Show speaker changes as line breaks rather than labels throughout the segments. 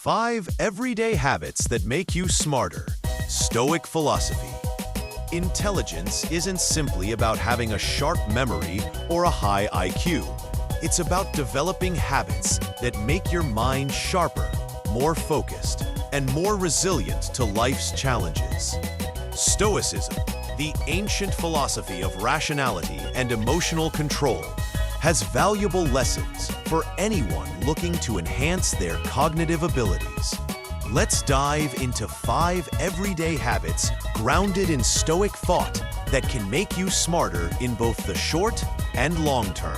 5 everyday habits that make you smarter. Stoic philosophy. Intelligence isn't simply about having a sharp memory or a high IQ. It's about developing habits that make your mind sharper, more focused, and more resilient to life's challenges. Stoicism, the ancient philosophy of rationality and emotional control, has valuable lessons for anyone looking to enhance their cognitive abilities. Let's dive into 5 everyday habits grounded in Stoic thought that can make you smarter in both the short and long term.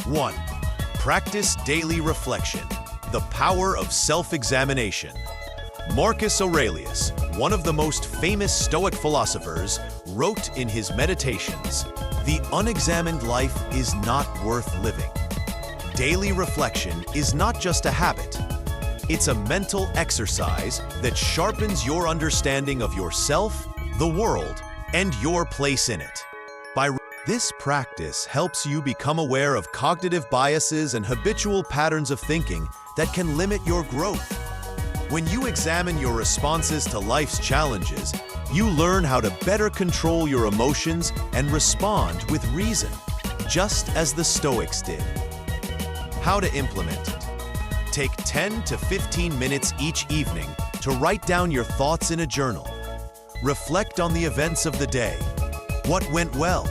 1. Practice daily reflection. The power of self-examination. Marcus Aurelius, one of the most famous Stoic philosophers, wrote in his Meditations, "The unexamined life is not worth living." Daily reflection is not just a habit. It's a mental exercise that sharpens your understanding of yourself, the world, and your place in it. This practice helps you become aware of cognitive biases and habitual patterns of thinking that can limit your growth. When you examine your responses to life's challenges, you learn how to better control your emotions and respond with reason, just as the Stoics did. How to implement it. Take 10 to 15 minutes each evening to write down your thoughts in a journal. Reflect on the events of the day. What went well?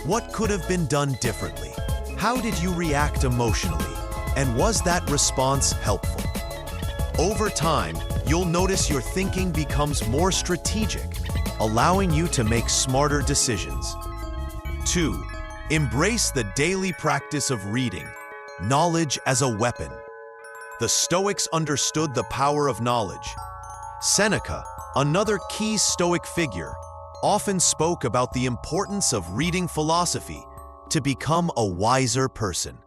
What could have been done differently? How did you react emotionally? And was that response helpful? Over time, you'll notice your thinking becomes more strategic, allowing you to make smarter decisions. 2. Embrace the daily practice of reading. Knowledge as a weapon. The Stoics understood the power of knowledge. Seneca, another key Stoic figure, often spoke about the importance of reading philosophy to become a wiser person.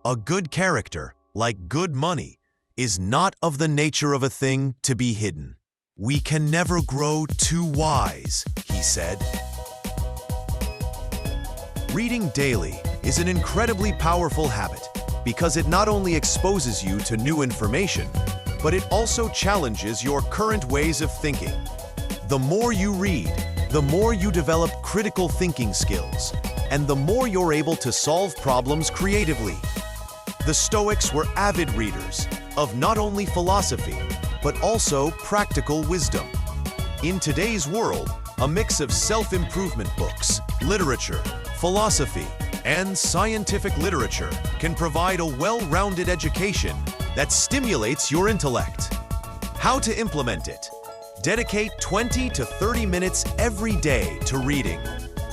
A good character, like good money, is not of the nature of a thing to be hidden. We can never grow too wise, he said. Reading daily is an incredibly powerful habit because it not only exposes you to new information, but it also challenges your current ways of thinking. The more you read, the more you develop critical thinking skills, and the more you're able to solve problems creatively. The Stoics were avid readers of not only philosophy, but also practical wisdom. In today's world, a mix of self-improvement books, literature, philosophy, and scientific literature can provide a well-rounded education that stimulates your intellect. How to implement it? Dedicate 20 to 30 minutes every day to reading.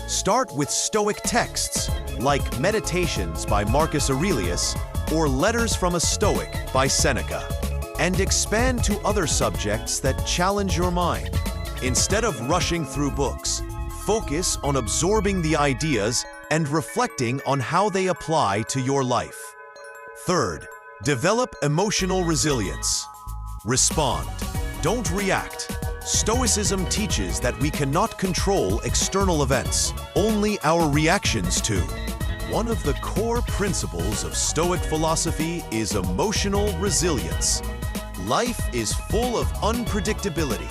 Start with Stoic texts like Meditations by Marcus Aurelius or Letters from a Stoic by Seneca, and expand to other subjects that challenge your mind. Instead of rushing through books, focus on absorbing the ideas and reflecting on how they apply to your life. 3. Develop emotional resilience. Respond. Don't react. Stoicism teaches that we cannot control external events, only our reactions to. One of the core principles of Stoic philosophy is emotional resilience. Life is full of unpredictability,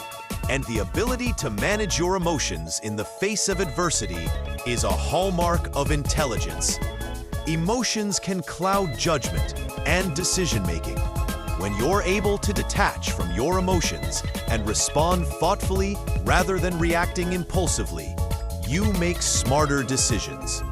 and the ability to manage your emotions in the face of adversity is a hallmark of intelligence. Emotions can cloud judgment and decision-making. When you're able to detach from your emotions and respond thoughtfully rather than reacting impulsively, you make smarter decisions.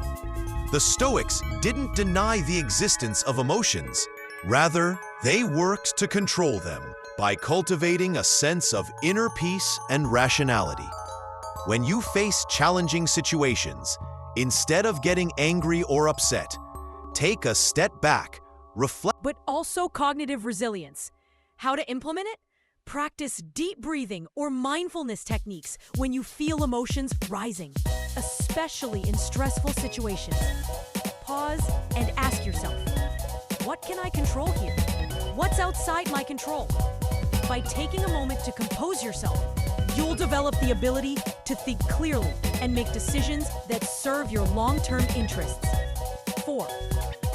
The Stoics didn't deny the existence of emotions. Rather, they worked to control them by cultivating a sense of inner peace and rationality. When you face challenging situations, instead of getting angry or upset, take a step back, reflect.
But also cognitive resilience. How to implement it? Practice deep breathing or mindfulness techniques when you feel emotions rising, especially in stressful situations. Pause and ask yourself, what can I control here? What's outside my control? By taking a moment to compose yourself, you'll develop the ability to think clearly and make decisions that serve your long-term interests. 4.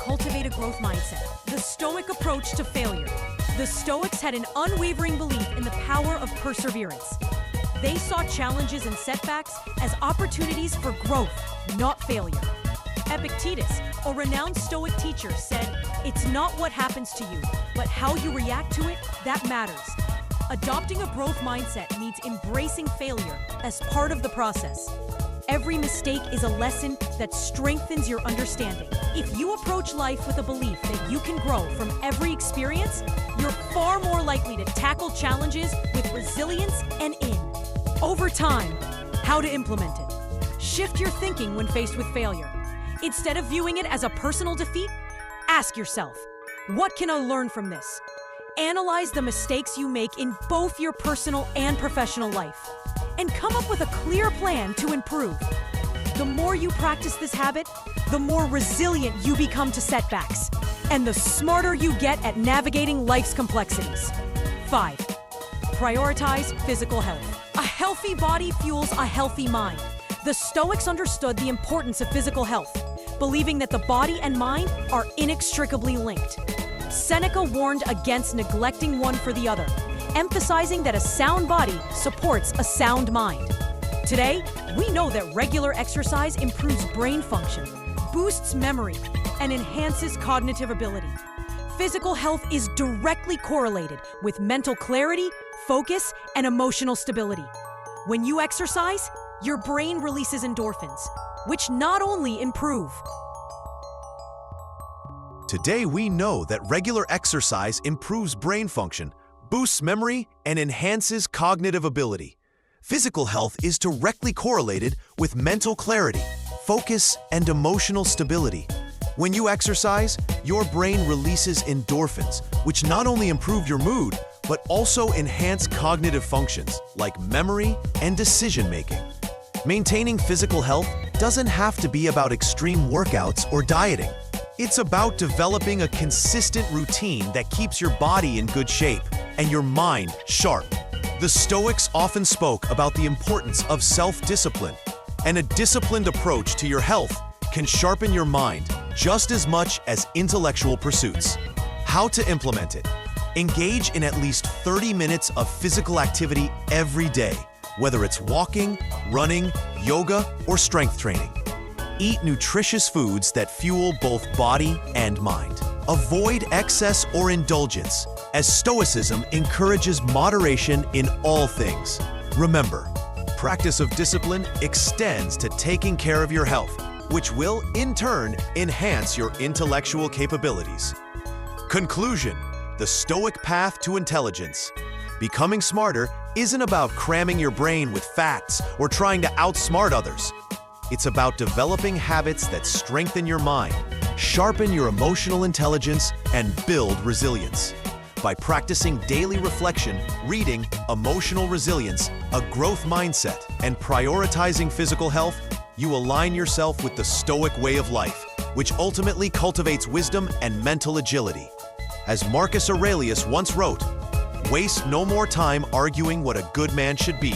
Cultivate a growth mindset. The Stoic approach to failure. The Stoics had an unwavering belief in the power of perseverance. They saw challenges and setbacks as opportunities for growth, not failure. Epictetus, a renowned Stoic teacher, said, "It's not what happens to you, but how you react to it that matters." Adopting a growth mindset means embracing failure as part of the process. Every mistake is a lesson that strengthens your understanding. If you approach life with a belief that you can grow from every experience, you're far more likely to tackle challenges with resilience and over time, how to implement it. Shift your thinking when faced with failure. Instead of viewing it as a personal defeat, ask yourself, what can I learn from this? Analyze the mistakes you make in both your personal and professional life, and come up with a clear plan to improve. The more you practice this habit, the more resilient you become to setbacks, and the smarter you get at navigating life's complexities. 5. Prioritize physical health. A healthy body fuels a healthy mind. The Stoics understood the importance of physical health, believing that the body and mind are inextricably linked. Seneca warned against neglecting one for the other, emphasizing that a sound body supports a sound mind. Today, we know that regular exercise improves brain function, boosts memory, and enhances cognitive ability. Physical health is directly correlated with mental clarity, focus, and emotional stability. When you exercise, your brain releases endorphins, which not only improve.
Today, we know that regular exercise improves brain function, boosts memory, and enhances cognitive ability. Physical health is directly correlated with mental clarity, focus, and emotional stability. When you exercise, your brain releases endorphins, which not only improve your mood, but also enhance cognitive functions like memory and decision-making. Maintaining physical health doesn't have to be about extreme workouts or dieting. It's about developing a consistent routine that keeps your body in good shape and your mind sharp. The Stoics often spoke about the importance of self-discipline, and a disciplined approach to your health can sharpen your mind just as much as intellectual pursuits. How to implement it? Engage in at least 30 minutes of physical activity every day, whether it's walking, running, yoga, or strength training. Eat nutritious foods that fuel both body and mind. Avoid excess or indulgence, as Stoicism encourages moderation in all things. Remember, practice of discipline extends to taking care of your health, which will, in turn, enhance your intellectual capabilities. Conclusion: the Stoic path to intelligence. Becoming smarter isn't about cramming your brain with facts or trying to outsmart others. It's about developing habits that strengthen your mind, sharpen your emotional intelligence, and build resilience. By practicing daily reflection, reading, emotional resilience, a growth mindset, and prioritizing physical health, you align yourself with the Stoic way of life, which ultimately cultivates wisdom and mental agility. As Marcus Aurelius once wrote, "Waste no more time arguing what a good man should be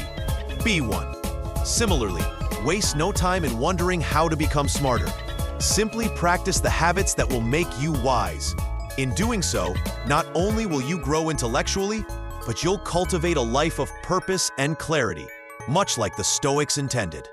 one." Similarly, waste no time in wondering how to become smarter. Simply practice the habits that will make you wise. In doing so, not only will you grow intellectually, but you'll cultivate a life of purpose and clarity, much like the Stoics intended.